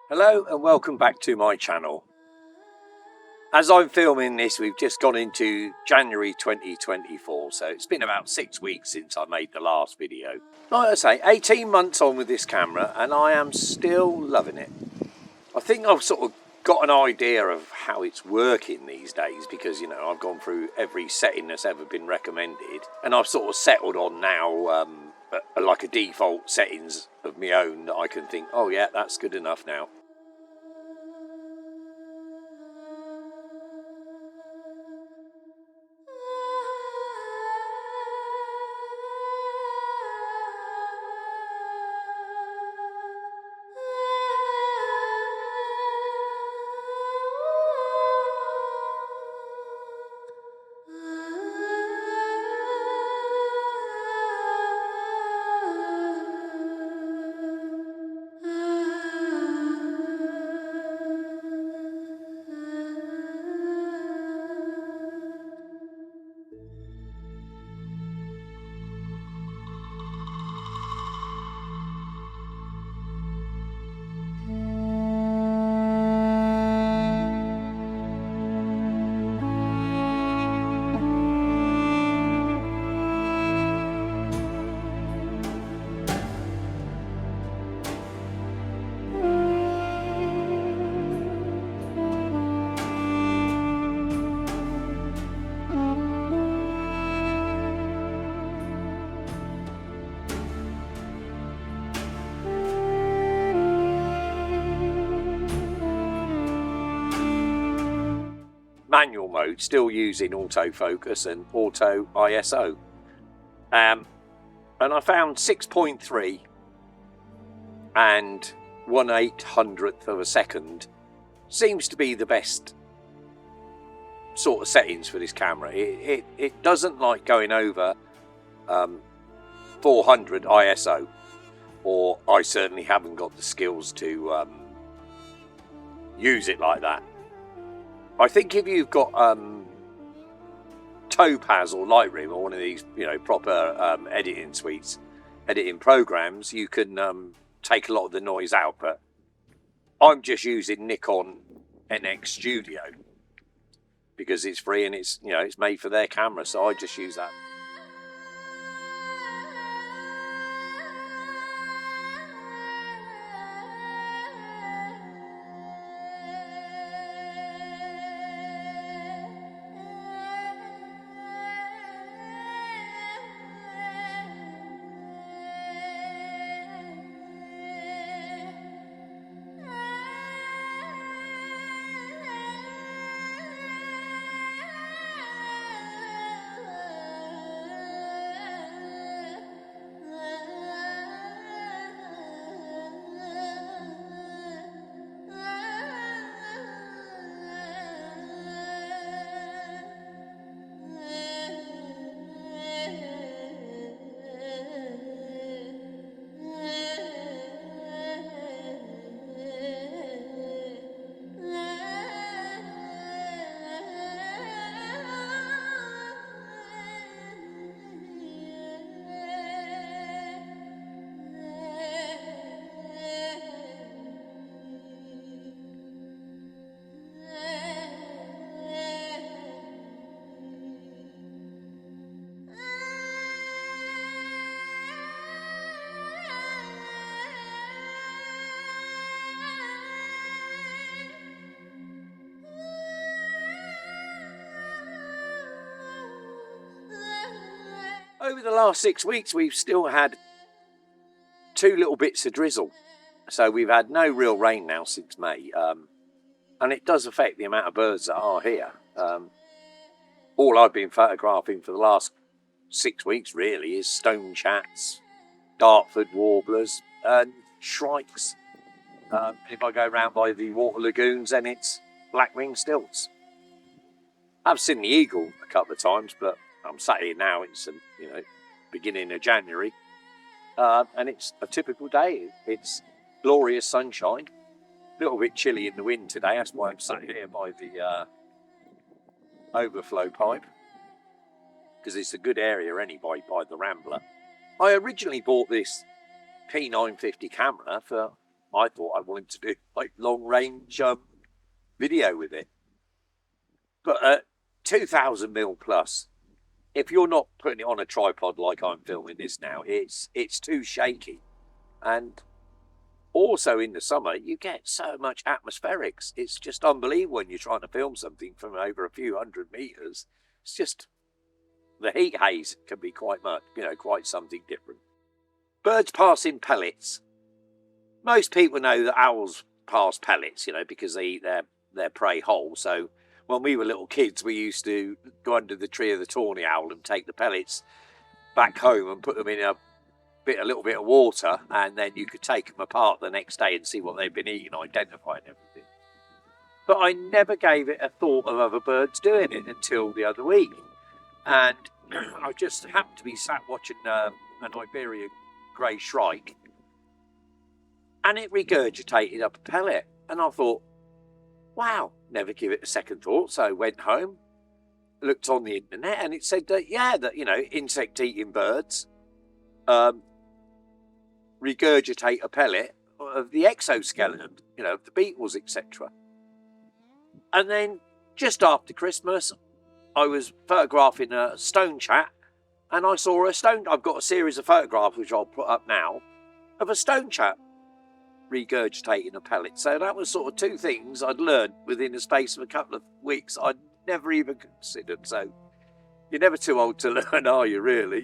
Hello and welcome back to my channel. As I'm filming this, we've just gone into January 2024, so it's been about 6 weeks since I made the last video. Like I say, 18 months on with this camera and I am still loving it. I think I've sort of got an idea of how it's working these days because, you know, I've gone through every setting that's ever been recommended and I've sort of settled on now like a default settings of my own that I can think, oh yeah, that's good enough now. Manual mode, still using autofocus and auto ISO. And I found 6.3 and 1/800th of a second seems to be the best sort of settings for this camera. It doesn't like going over 400 ISO, or I certainly haven't got the skills to use it like that. I think if you've got Topaz or Lightroom or one of these, you know, proper editing suites, editing programs, you can take a lot of the noise out. But I'm just using Nikon NX Studio because it's free and it's, you know, it's made for their camera, so I just use that. Over the last 6 weeks, we've still had 2 little bits of drizzle. So we've had no real rain now since May. And it does affect the amount of birds that are here. All I've been photographing for the last 6 weeks, really, is stone chats, Dartford warblers, and shrikes. If I go round by the water lagoons, then it's black-winged stilts. I've seen the eagle a couple of times, but I'm sat here now, it's, you know, beginning of January, and it's a typical day. It's glorious sunshine, a little bit chilly in the wind today, that's why I'm sat here by the overflow pipe, because it's a good area anyway by the Rambler. I originally bought this P950 camera for I thought I wanted to do like long range video with it. But at 2000mm plus, if you're not putting it on a tripod like I'm filming this now, it's too shaky. And also in the summer, you get so much atmospherics. It's just unbelievable when you're trying to film something from over a few hundred meters. It's just, the heat haze can be quite much, quite something different. Birds pass in pellets. Most people know that owls pass pellets, because they eat their prey whole. So when we were little kids, we used to go under the tree of the tawny owl and take the pellets back home and put them in a little bit of water, and then you could take them apart the next day and see what they've been eating, identify and everything. But I never gave it a thought of other birds doing it until the other week. And I just happened to be sat watching an Iberian grey shrike, and it regurgitated up a pellet. And I thought, wow, never give it a second thought. So I went home, looked on the internet, and it said that, insect-eating birds regurgitate a pellet of the exoskeleton, of the beetles, etc. And then just after Christmas, I was photographing a stone chat, and I saw a stone. I've got a series of photographs which I'll put up now of a stone chat regurgitating a pellet. So that was sort of two things I'd learned within the space of a couple of weeks I'd never even considered. So you're never too old to learn, are you, really,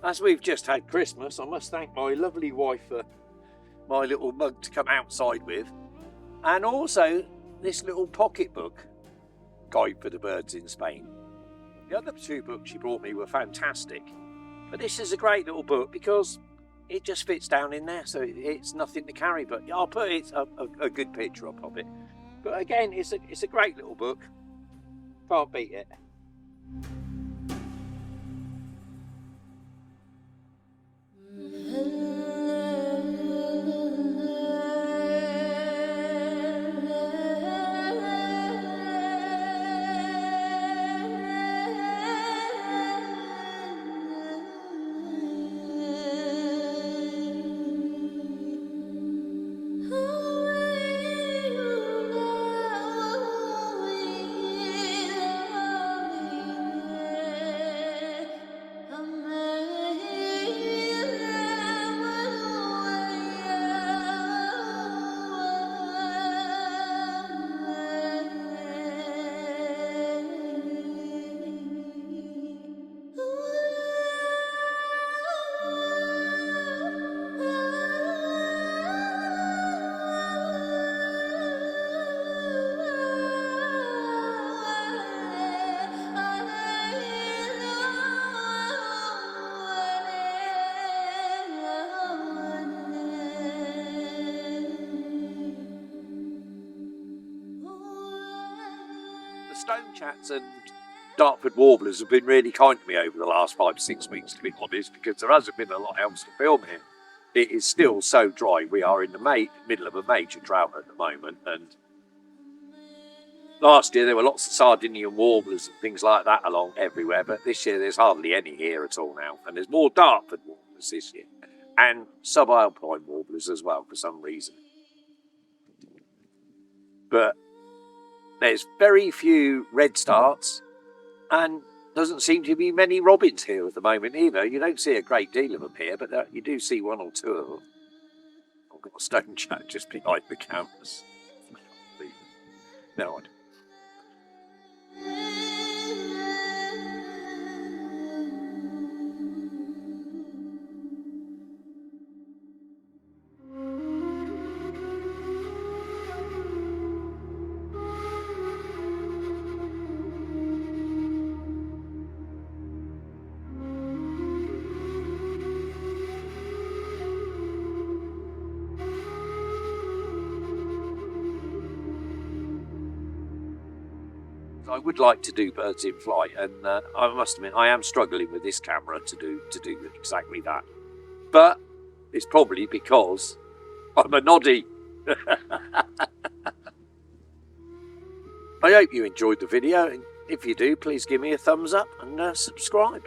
As we've just had Christmas, I must thank my lovely wife for my little mug to come outside with, and also this little pocketbook, Guide for the Birds in Spain. The other two books she brought me were fantastic, but this is a great little book because it just fits down in there, so it's nothing to carry. But I'll put a good picture up of it. But again, it's a great little book. Can't beat it. Stone chats and Dartford warblers have been really kind to me over the last 5 to 6 weeks, to be honest, because there hasn't been a lot else to film here. It is still so dry. We are in the middle of a major drought at the moment, and Last year there were lots of Sardinian warblers and things like that along everywhere, but this year there's hardly any here at all now. And there's more Dartford warblers this year. And subalpine warblers as well, for some reason. But there's very few redstarts, and doesn't seem to be many robins here at the moment either. You don't see a great deal of them here, but you do see one or two of them. I've got a stone chat just behind the cameras. No, I don't. I would like to do birds in flight, and I must admit I am struggling with this camera to do exactly that. But it's probably because I'm a noddy. I hope you enjoyed the video, and if you do, please give me a thumbs up and subscribe.